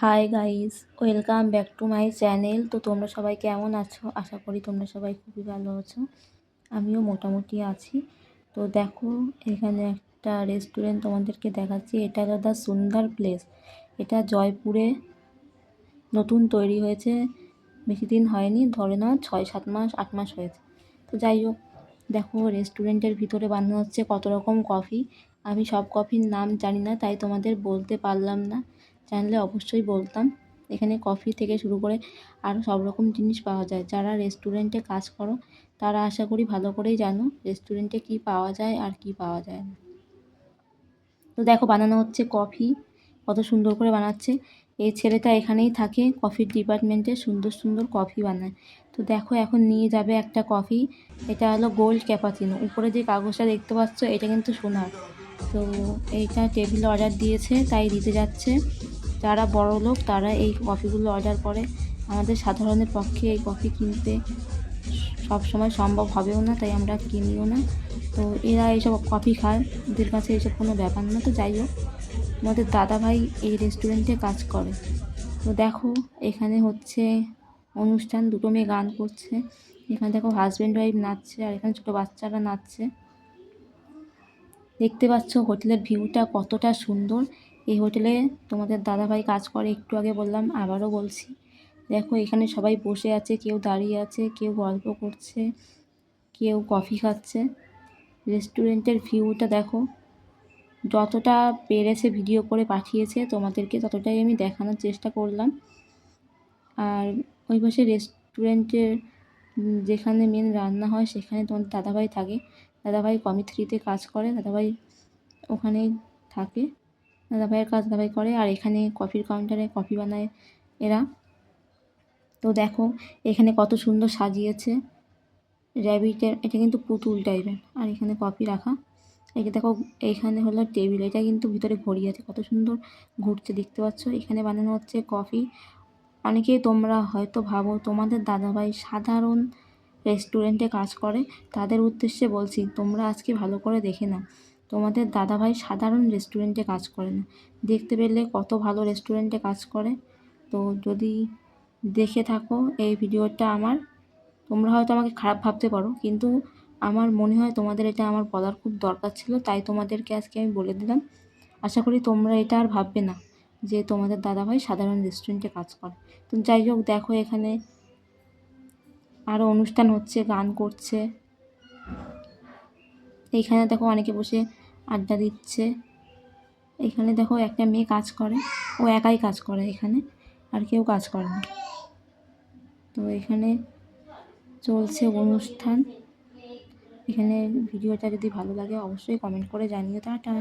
Hi guys, welcome back to my channel. তো তোমরা সবাই কেমন আছো? আশা করি তোমরা সবাই খুবই ভালো আছো। আমিও মোটামুটি আছি। তো দেখো, এখানে একটা রেস্টুরেন্ট তোমাদেরকে দেখাচ্ছি। এটা হলো দ্য সুন্দর প্লেস। এটা জয়পুরে নতুন তৈরি হয়েছে, বেশি দিন হয়নি, ধরে নাও 6-7 মাস 8 মাস হয়েছে। তো যাই হোক, দেখো রেস্টুরেন্টের ভিতরে বানানো হচ্ছে কত রকম কফি। আমি সব কফির নাম জানি না, তাই তোমাদের বলতে পারলাম না। জানলে অবশ্যই বলতাম। এখানে কফি থেকে শুরু করে আরও সব রকম জিনিস পাওয়া যায়। যারা রেস্টুরেন্টে কাজ করো তারা আশা করি ভালো করেই জানো রেস্টুরেন্টে কী পাওয়া যায় আর কী পাওয়া যায় না। তো দেখো বানানো হচ্ছে কফি, কত সুন্দর করে বানাচ্ছে। এই ছেলেটা এখানেই থাকে, কফির ডিপার্টমেন্টে সুন্দর সুন্দর কফি বানায়। তো দেখো এখন নিয়ে যাবে একটা কফি। এটা হলো গোল্ড ক্যাপাচিনো। উপরে যে কাগজটা দেখতে পাচ্ছ এটা কিন্তু সোনার। তো এইটা টেবিলে অর্ডার দিয়েছে, তাই দিতে যাচ্ছে। যারা বড় লোক তারা এই কফিগুলো অর্ডার করে। আমাদের সাধারণের পক্ষে এই কফি কিনতে সব সময় সম্ভব হবেও না, তাই আমরা কিনিও না। তো এরা এইসব কফি খায়, ওদের কাছে এইসব কোনো ব্যাপার না। তো যাই হোক, আমাদের দাদাভাই এই রেস্টুরেন্টে কাজ করে। তো দেখো এখানে হচ্ছে অনুষ্ঠান, দুটো মেয়ে গান করছে। এখানে দেখো হাজব্যান্ড ওয়াইফ নাচছে, আর এখানে ছোটো বাচ্চারা নাচছে। দেখতে পাচ্ছ হোটেলের ভিউটা কতটা সুন্দর। এই হোটেলে তোমাদের দাদাভাই কাজ করে, একটু আগে বললাম, আবারও বলছি। দেখো এখানে সবাই বসে আছে, কেউ দাঁড়িয়ে আছে, কেউ গল্প করছে, কেউ কফি খাচ্ছে। রেস্টুরেন্টের ভিউটা দেখো। যতটা পেরেছে ভিডিও করে পাঠিয়েছে তোমাদেরকে, ততটাই আমি দেখানোর চেষ্টা করলাম। আর ওই পাশে রেস্টুরেন্টের যেখানে মেন রান্না হয় সেখানে তোমাদের দাদাভাই থাকে। দাদাভাই কমি 3-তে কাজ করে, দাদাভাই ওখানেই থাকে। দাদাভাইয়ের কাজ দাদাভাই করে, আর এখানে কফির কাউন্টারে কফি বানায় এরা। তো দেখো এখানে কত সুন্দর সাজিয়েছে র্যাবিটের, এটা কিন্তু পুতুল টাইপের। আর এখানে কফি রাখা। এই যে দেখো এইখানে হলো টেবিল, এটা কিন্তু ভিতরে ঘড়ি আছে, কত সুন্দর ঘুরছে দেখতে পাচ্ছ। এখানে বানানো হচ্ছে কফি। অনেকেই তোমরা হয়তো ভাবো তোমাদের দাদাভাই সাধারণ রেস্টুরেন্টে কাজ করে, তাদের উদ্দেশ্যে বলছি তোমরা আজকে ভালো করে দেখে নাও। তোমাদের দাদাভাই সাধারণ রেস্টুরেন্টে কাজ করে না, দেখতে পেলে কত ভালো রেস্টুরেন্টে কাজ করে। তো যদি দেখে থাকো এই ভিডিওটা আমার, তোমরা হয়তো আমাকে খারাপ ভাবতে পারো, কিন্তু আমার মনে হয় তোমাদের এটা আমার বলার খুব দরকার ছিল, তাই তোমাদেরকে আজকে আমি বলে দিলাম। আশা করি তোমরা এটা আর ভাববে না যে তোমাদের দাদাভাই সাধারণ রেস্টুরেন্টে কাজ করে। তো যাই হোক, দেখো এখানে আরও অনুষ্ঠান হচ্ছে, গান করছে। এইখানে দেখো অনেকে বসে আড্ডা দিচ্ছে। এখানে দেখো একটা মেয়ে কাজ করে, ও একাই কাজ করে এখানে, আর কেউ কাজ করে না। তো এখানে চলছে অনুষ্ঠান। এখানে ভিডিওটা যদি ভালো লাগে অবশ্যই কমেন্ট করে জানিও। টাটা।